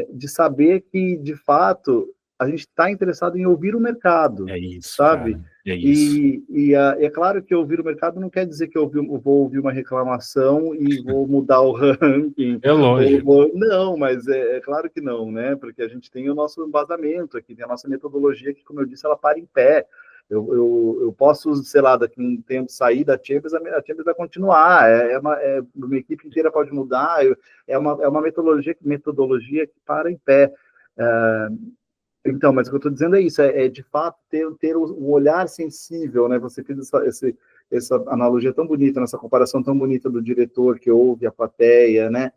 de saber que, de fato, a gente está interessado em ouvir o mercado. É isso, sabe? Cara, é isso. E é claro que ouvir o mercado não quer dizer que eu vou ouvir uma reclamação e vou mudar o ranking. É lógico. Não, mas é claro que não, né? Porque a gente tem o nosso embasamento aqui, tem a nossa metodologia que, como eu disse, ela para em pé. Eu posso, sei lá, daqui a um tempo sair da Chambers, a Chambers vai continuar, uma equipe inteira pode mudar, é uma metodologia que para em pé. Então, mas o que eu estou dizendo é isso, de fato ter um olhar sensível, né? Você fez essa analogia tão bonita, nessa comparação tão bonita do diretor que ouve a plateia, né?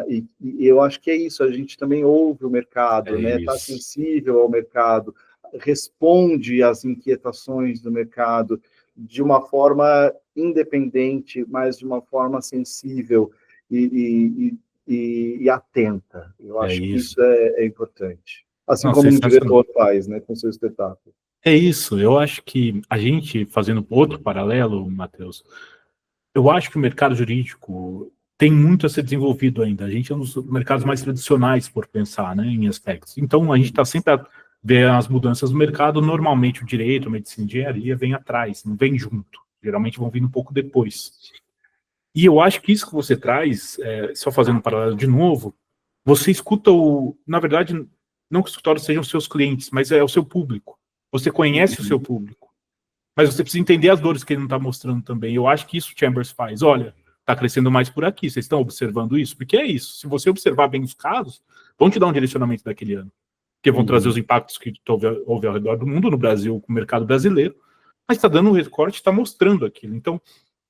E eu acho que é isso, a gente também ouve o mercado, né? Está sensível ao mercado, responde às inquietações do mercado de uma forma independente, mas de uma forma sensível e atenta. Eu acho que isso é importante. Assim como um diretor faz, né, com seu espetáculo. É isso, eu acho que a gente, fazendo outro paralelo, Matheus, eu acho que o mercado jurídico tem muito a ser desenvolvido ainda. A gente é um dos mercados mais tradicionais, por pensar, né, em aspectos. Então, a gente está sempre a ver as mudanças no mercado. Normalmente, o direito, a medicina e a engenharia vem atrás, não vem junto. Geralmente vão vindo um pouco depois. E eu acho que isso que você traz, só fazendo um paralelo de novo, você escuta na verdade, Não que os escritórios sejam seus clientes, mas é o seu público. Você conhece o seu público. Mas você precisa entender as dores que ele não está mostrando também. Eu acho que isso o Chambers faz. Olha, está crescendo mais por aqui. Vocês estão observando isso? Porque é isso. Se você observar bem os casos, vão te dar um direcionamento daquele ano. Porque vão trazer os impactos que houve ao redor do mundo, no Brasil, com o mercado brasileiro. Mas está dando um recorte, está mostrando aquilo. Então,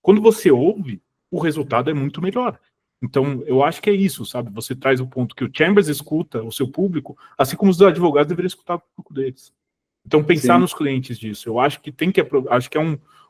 quando você ouve, o resultado é muito melhor. Então, eu acho que é isso, sabe? Você traz o ponto que o Chambers escuta o seu público, assim como os advogados deveriam escutar o público deles. Então, pensar nos clientes disso. Eu acho que acho que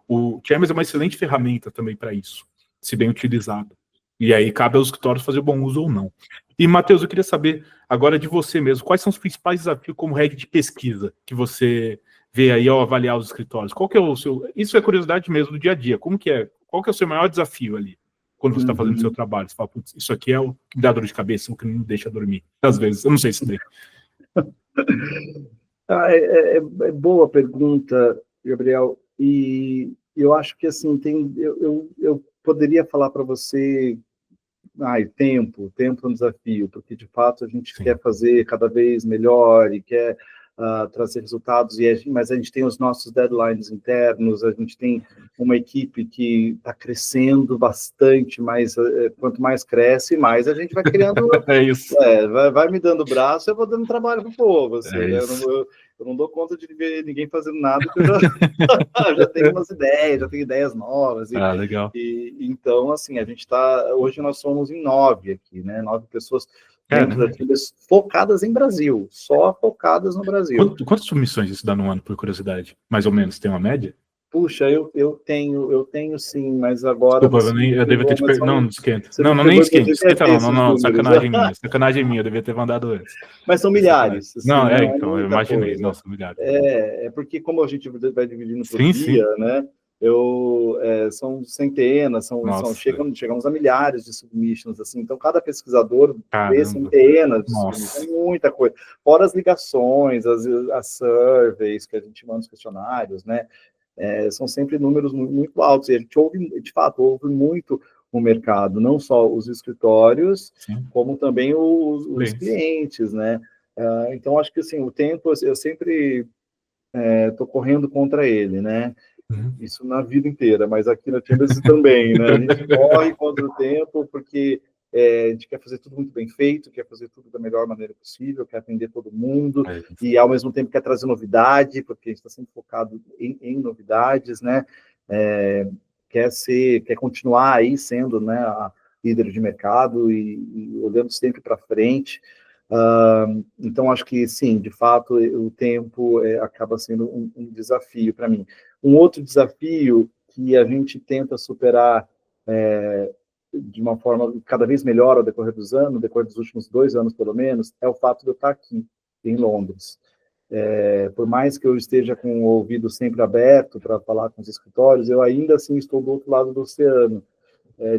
o Chambers é uma excelente ferramenta também para isso, se bem utilizado. E aí cabe aos escritórios fazer bom uso ou não. E, Matheus, eu queria saber agora de você mesmo, quais são os principais desafios como head de pesquisa que você vê aí ao avaliar os escritórios? Qual que é o seu... Isso é curiosidade mesmo do dia a dia. Como que é? Qual que é o seu maior desafio ali? Quando você está fazendo o seu trabalho, você fala, putz, isso aqui é o que me dá dor de cabeça, o que não me deixa dormir. Às vezes, eu não sei se tem. É boa pergunta, Gabriel, e eu acho que, assim, eu poderia falar para você, tempo é um desafio, porque, de fato, a gente quer fazer cada vez melhor e quer trazer resultados, mas a gente tem os nossos deadlines internos, a gente tem uma equipe que está crescendo bastante, mas quanto mais cresce, mais a gente vai criando... É isso. Vai me dando braço, eu vou dando trabalho para o povo, assim, né? Eu não dou conta de ver ninguém fazendo nada, porque eu já tenho umas ideias, já tenho ideias novas. Legal. Então, assim, a gente hoje nós somos em 9 aqui, né? 9 pessoas dentro da Chambers, focadas em Brasil, só focadas no Brasil. Quantas submissões isso dá no ano, por curiosidade? Mais ou menos, tem uma média? Puxa, eu tenho sim, mas agora... Desculpa, eu devia ter te perguntado. Não esquenta. Não, nem esquenta. Não, sacanagem minha, eu devia ter mandado antes. Mas são milhares. Assim, não, então, eu imaginei. Não, são milhares. Porque como a gente vai dividindo por dia, né? São centenas, chegamos a milhares de submissions, assim, então cada pesquisador vê centenas de submissions, é muita coisa, fora as ligações, as surveys que a gente manda os questionários, né? São sempre números muito altos, e a gente de fato, ouve muito o mercado, não só os escritórios, como também os clientes, né? Então, acho que, assim, o tempo, eu sempre estou correndo contra ele, né? Isso na vida inteira, mas aqui na Chambers também, né? A gente corre contra o tempo, porque a gente quer fazer tudo muito bem feito, quer fazer tudo da melhor maneira possível, quer atender todo mundo, e ao mesmo tempo quer trazer novidade, porque a gente está sempre focado em novidades, né? Quer continuar aí sendo, né, a líder de mercado e olhando sempre para frente. Então, acho que, sim, de fato, o tempo acaba sendo um desafio para mim. Um outro desafio que a gente tenta superar de uma forma cada vez melhor ao decorrer dos anos, no decorrer dos últimos 2 anos, pelo menos, é o fato de eu estar aqui, em Londres. Por mais que eu esteja com o ouvido sempre aberto para falar com os escritórios, eu ainda assim estou do outro lado do oceano.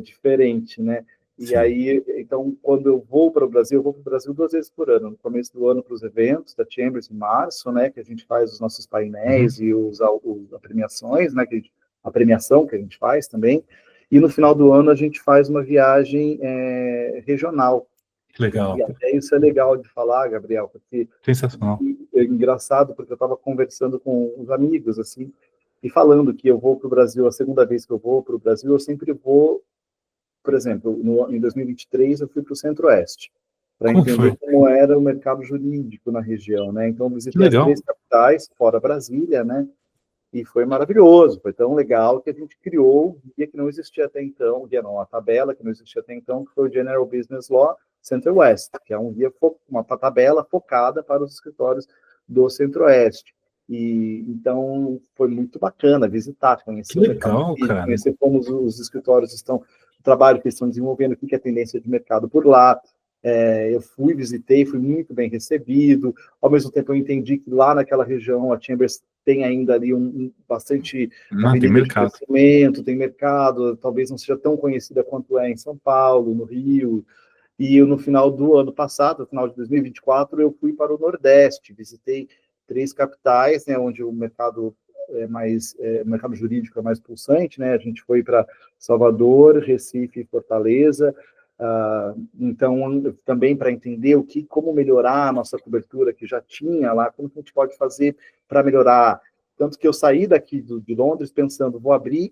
Diferente, né? E aí, então, quando eu vou para o Brasil, eu vou para o Brasil 2 vezes por ano. No começo do ano para os eventos da Chambers, em março, né, que a gente faz os nossos painéis e as premiações, né, a premiação que a gente faz também. E no final do ano a gente faz uma viagem regional. Legal. E até isso é legal de falar, Gabriel, porque sensacional. É engraçado, porque eu estava conversando com os amigos, assim, e falando que eu vou para o Brasil, a segunda vez que eu vou para o Brasil, eu sempre vou. Por exemplo, em 2023 eu fui para o Centro-Oeste, para entender como era o mercado jurídico na região, né? Então, visitei as 3 capitais, fora Brasília, né? E foi maravilhoso, foi tão legal que a gente criou o guia que não existia até então, a tabela que não existia até então, que foi o General Business Law Center-West, que é um guia, uma tabela focada para os escritórios do Centro-Oeste. E então foi muito bacana visitar, conhecer o mercado, conhecer como os escritórios estão, o trabalho que eles estão desenvolvendo, o que é a tendência de mercado por lá. Eu visitei, fui muito bem recebido. Ao mesmo tempo, eu entendi que lá naquela região a Chambers tem ainda ali bastante tem mercado. Tem mercado, talvez não seja tão conhecida quanto é em São Paulo, no Rio. E eu, no final do ano passado, no final de 2024, eu fui para o Nordeste, visitei 3 capitais, né, onde o mercado o mercado jurídico é mais pulsante, né? A gente foi para Salvador, Recife e Fortaleza. Então, também para entender como melhorar a nossa cobertura que já tinha lá, como que a gente pode fazer para melhorar. Tanto que eu saí daqui de Londres pensando, vou abrir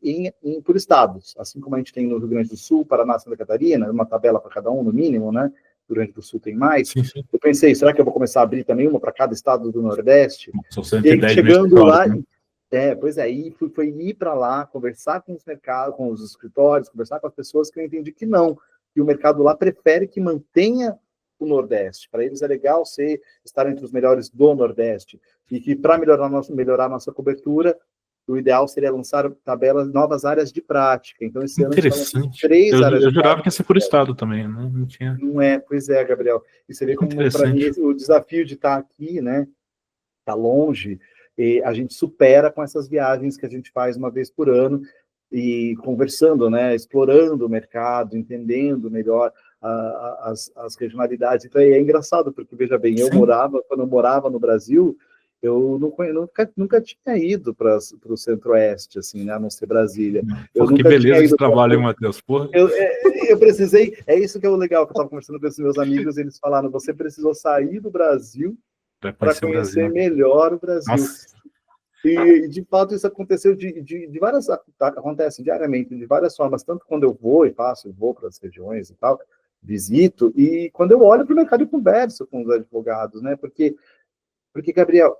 por estados, assim como a gente tem no Rio Grande do Sul, Paraná, Santa Catarina, uma tabela para cada um, no mínimo, né? O Rio Grande do Sul tem mais. Sim, sim. Eu pensei, será que eu vou começar a abrir também uma para cada estado do Nordeste? São E aí, 110 chegando lá, né? pois é, foi ir para lá, conversar com os mercados, com os escritórios, conversar com as pessoas, que eu entendi que não, que o mercado lá prefere que mantenha o Nordeste. Para eles é legal estar entre os melhores do Nordeste, e que para melhorar a nossa cobertura, o ideal seria lançar novas áreas de prática. Então, esse ano a gente está lançando 3 áreas de prática. Eu jurava que ia ser por estado também, né? Não tinha. Não é, pois é, Gabriel. E você vê como, para mim, o desafio de estar aqui, né? Está longe, e a gente supera com essas viagens que a gente faz uma vez por ano, e conversando, né, explorando o mercado, entendendo melhor as regionalidades. Então é engraçado, porque, veja bem, quando eu morava no Brasil, eu nunca tinha ido para o Centro-Oeste, assim, né, a não ser Brasília. Que beleza esse trabalho, Matheus. Eu precisei, é isso que é o legal, que eu estava conversando com esses meus amigos, eles falaram, você precisou sair do Brasil para conhecer melhor o Brasil. Nossa. E, de fato, isso aconteceu acontece diariamente, de várias formas, tanto quando eu vou para as regiões e tal, visito, e quando eu olho para o mercado e converso com os advogados, né? Porque Gabriel,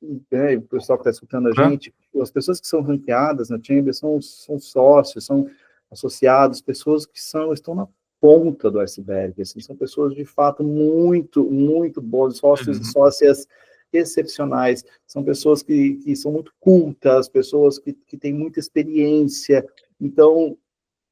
o pessoal que está escutando a gente, as pessoas que são ranqueadas na Chamber são sócios, são associados, pessoas que estão na ponta do iceberg, assim, são pessoas de fato muito, muito boas, sócios e sócias excepcionais, são pessoas que são muito cultas, pessoas que têm muita experiência. Então,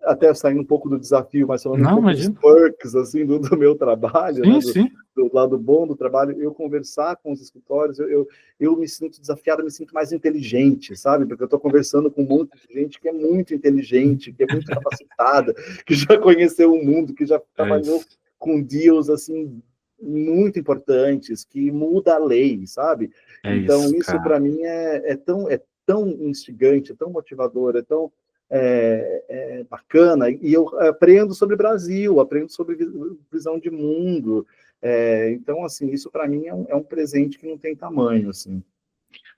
até saindo um pouco do desafio, mas falando um pouco dos perks, assim, do meu trabalho, sim, né, do lado bom do trabalho, eu conversar com os escritórios, eu me sinto desafiado, me sinto mais inteligente, sabe? Porque eu estou conversando com um monte de gente que é muito inteligente, que é muito capacitada, que já conheceu o mundo, que já trabalhou com deals, assim, muito importantes, que muda a lei, sabe? Então, isso para mim é tão instigante, é tão motivador, é tão bacana, e eu aprendo sobre Brasil, aprendo sobre visão de mundo, então, assim, isso para mim é um presente que não tem tamanho, assim.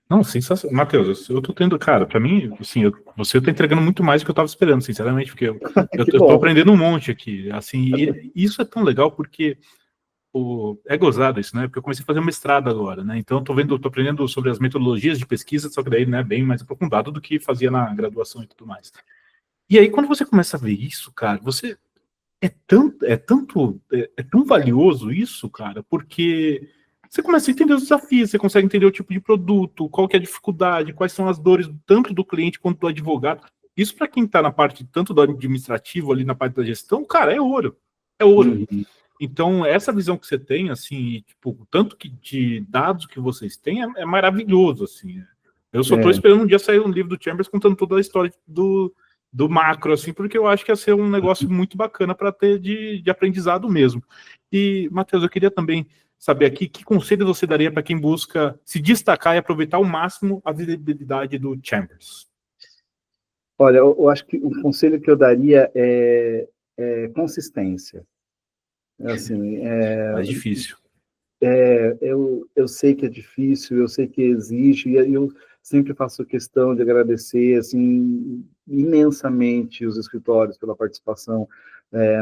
Não, sensacional. Matheus, eu tô tendo, cara, para mim, assim, você tá entregando muito mais do que eu tava esperando, sinceramente, porque eu tô aprendendo um monte aqui, assim, e isso é tão legal porque é gozado isso, né? Porque eu comecei a fazer um mestrado agora, né? Então eu tô aprendendo sobre as metodologias de pesquisa, só que daí, né, bem mais aprofundado do que fazia na graduação e tudo mais. E aí, quando você começa a ver isso, cara, você é tão valioso isso, cara, porque você começa a entender os desafios, você consegue entender o tipo de produto, qual que é a dificuldade, quais são as dores tanto do cliente quanto do advogado. Isso para quem tá na parte tanto do administrativo ali na parte da gestão, cara, é ouro. É ouro. Uhum. Então, essa visão que você tem, assim, tipo, tanto que de dados que vocês têm é maravilhoso, assim. Eu só tô esperando um dia sair um livro do Chambers contando toda a história do macro, assim, porque eu acho que ia ser um negócio muito bacana para ter de aprendizado mesmo. E, Matheus, eu queria também saber aqui que conselho você daria para quem busca se destacar e aproveitar ao máximo a visibilidade do Chambers? Olha, eu acho que o conselho que eu daria é consistência. Assim, é difícil. Eu sei que é difícil, eu sei que exige, e eu sempre faço questão de agradecer, assim, imensamente os escritórios pela participação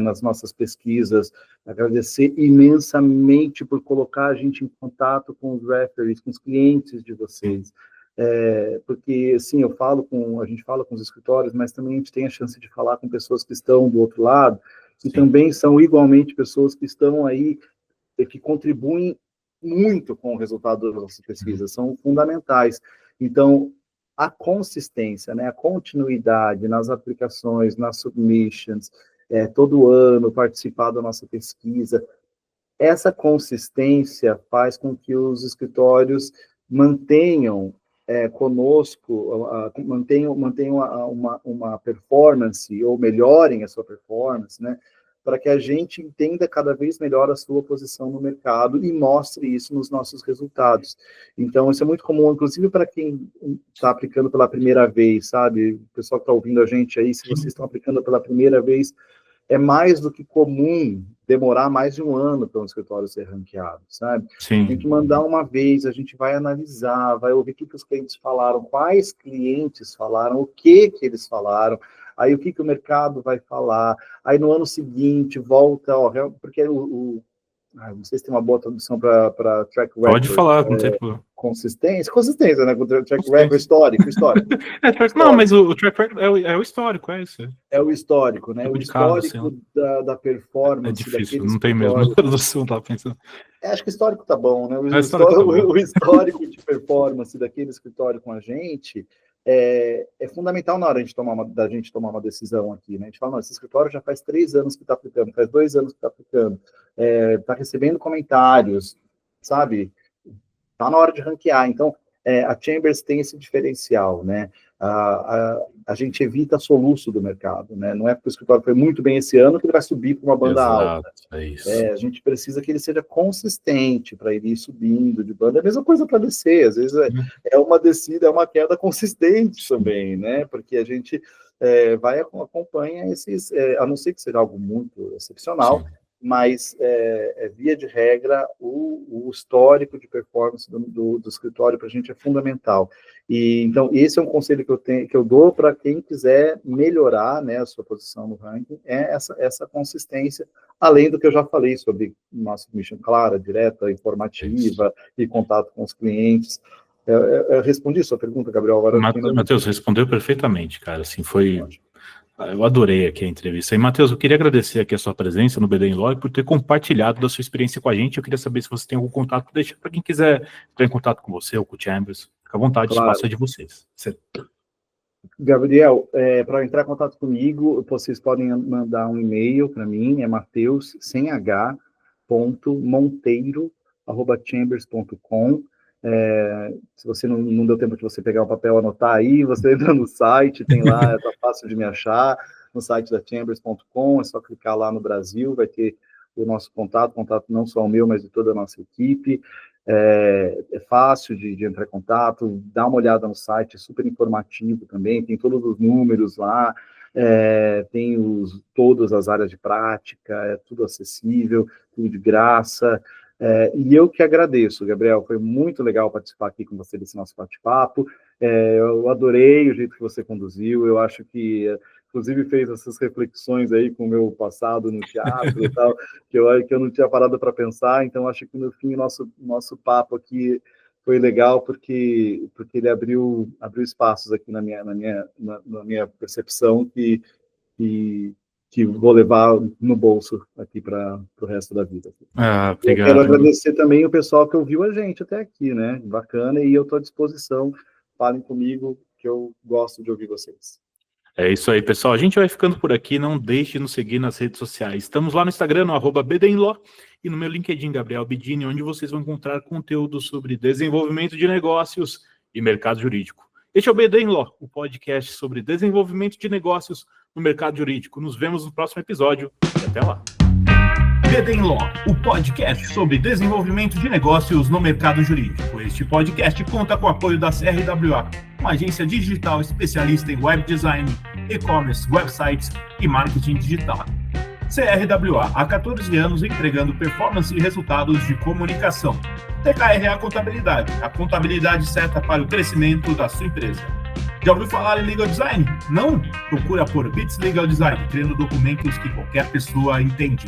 nas nossas pesquisas, agradecer imensamente por colocar a gente em contato com os referees, com os clientes de vocês, porque, assim, a gente fala com os escritórios, mas também a gente tem a chance de falar com pessoas que estão do outro lado, e também são igualmente pessoas que estão aí, que contribuem muito com o resultado das nossas pesquisas, são fundamentais. Então, a consistência, né, a continuidade nas aplicações, nas submissions, todo ano participar da nossa pesquisa, essa consistência faz com que os escritórios mantenham conosco, mantenham uma performance, ou melhorem a sua performance, né, para que a gente entenda cada vez melhor a sua posição no mercado e mostre isso nos nossos resultados. Então, isso é muito comum, inclusive para quem está aplicando pela primeira vez, sabe? O pessoal que está ouvindo a gente aí, se vocês estão aplicando pela primeira vez, é mais do que comum demorar mais de um ano para um escritório ser ranqueado, sabe? Sim. Tem que mandar uma vez, a gente vai analisar, vai ouvir o que os clientes falaram, quais clientes falaram, o que eles falaram, aí o que o mercado vai falar, aí no ano seguinte volta, porque não sei se tem uma boa tradução para track record. Pode falar, não tem problema. Consistência, né? Track record histórico. Não, mas o track record é o histórico, é isso. É o histórico, né? O histórico assim, da performance. É difícil, não tem mesmo a tradução, tá pensando. Acho que histórico tá bom, né? O histórico de performance daquele escritório com a gente é fundamental na hora da gente tomar uma decisão aqui, né? A gente fala, esse escritório já faz 3 anos que está aplicando, faz 2 anos que está aplicando, está recebendo comentários, sabe? Está na hora de ranquear. Então, a Chambers tem esse diferencial, né? A gente evita soluço do mercado, né? Não é porque o escritório foi muito bem esse ano que ele vai subir para uma banda alta. É isso. A gente precisa que ele seja consistente para ele ir subindo de banda. É a mesma coisa para descer. Às vezes é uma descida, é uma queda consistente também, né? Porque a gente acompanha esses... a não ser que seja algo muito excepcional, sim, mas, via de regra, o histórico de performance do escritório para a gente é fundamental. E, então, esse é um conselho que eu dou para quem quiser melhorar, né, a sua posição no ranking, essa consistência, além do que eu já falei sobre nossa mission clara, direta, informativa e contato com os clientes. Eu respondi a sua pergunta, Gabriel. Matheus, respondeu perfeitamente, cara. Assim, foi... Eu adorei aqui a entrevista. E, Matheus, eu queria agradecer aqui a sua presença no BD Law e por ter compartilhado da sua experiência com a gente. Eu queria saber se você tem algum contato, deixa para quem quiser entrar em contato com você ou com o Chambers. Fica à vontade, claro. O espaço é de vocês. Gabriel, para entrar em contato comigo, vocês podem mandar um e-mail para mim, é mateus.monteiro@chambers.com. Se você não deu tempo de você pegar o papel e anotar aí, você entra no site, tem lá, tá fácil de me achar, no site da chambers.com, é só clicar lá no Brasil, vai ter o nosso contato não só o meu, mas de toda a nossa equipe. É fácil de entrar em contato, dá uma olhada no site, é super informativo também, tem todos os números lá, tem todas as áreas de prática, é tudo acessível, tudo de graça. E eu que agradeço, Gabriel, foi muito legal participar aqui com você desse nosso bate-papo, eu adorei o jeito que você conduziu, eu acho que, inclusive, fez essas reflexões aí com o meu passado no teatro e tal, que eu não tinha parado para pensar, então acho que no fim o nosso papo aqui foi legal, porque ele abriu espaços aqui na minha percepção que vou levar no bolso aqui para o resto da vida. Obrigado. Eu quero agradecer também o pessoal que ouviu a gente até aqui, né? Bacana, e eu estou à disposição. Falem comigo, que eu gosto de ouvir vocês. É isso aí, pessoal. A gente vai ficando por aqui. Não deixe de nos seguir nas redes sociais. Estamos lá no Instagram, no @BDinLaw, e no meu LinkedIn, Gabriel Bidini, onde vocês vão encontrar conteúdo sobre desenvolvimento de negócios e mercado jurídico. Este é o BD Law, o podcast sobre desenvolvimento de negócios no mercado jurídico. Nos vemos no próximo episódio e até lá. BD Law, o podcast sobre desenvolvimento de negócios no mercado jurídico. Este podcast conta com o apoio da CRWA, uma agência digital especialista em web design, e-commerce, websites e marketing digital. CRWA, há 14 anos entregando performance e resultados de comunicação. TKRA Contabilidade, a contabilidade certa para o crescimento da sua empresa. Já ouviu falar em Legal Design? Não? Procura por Bits Legal Design, criando documentos que qualquer pessoa entende.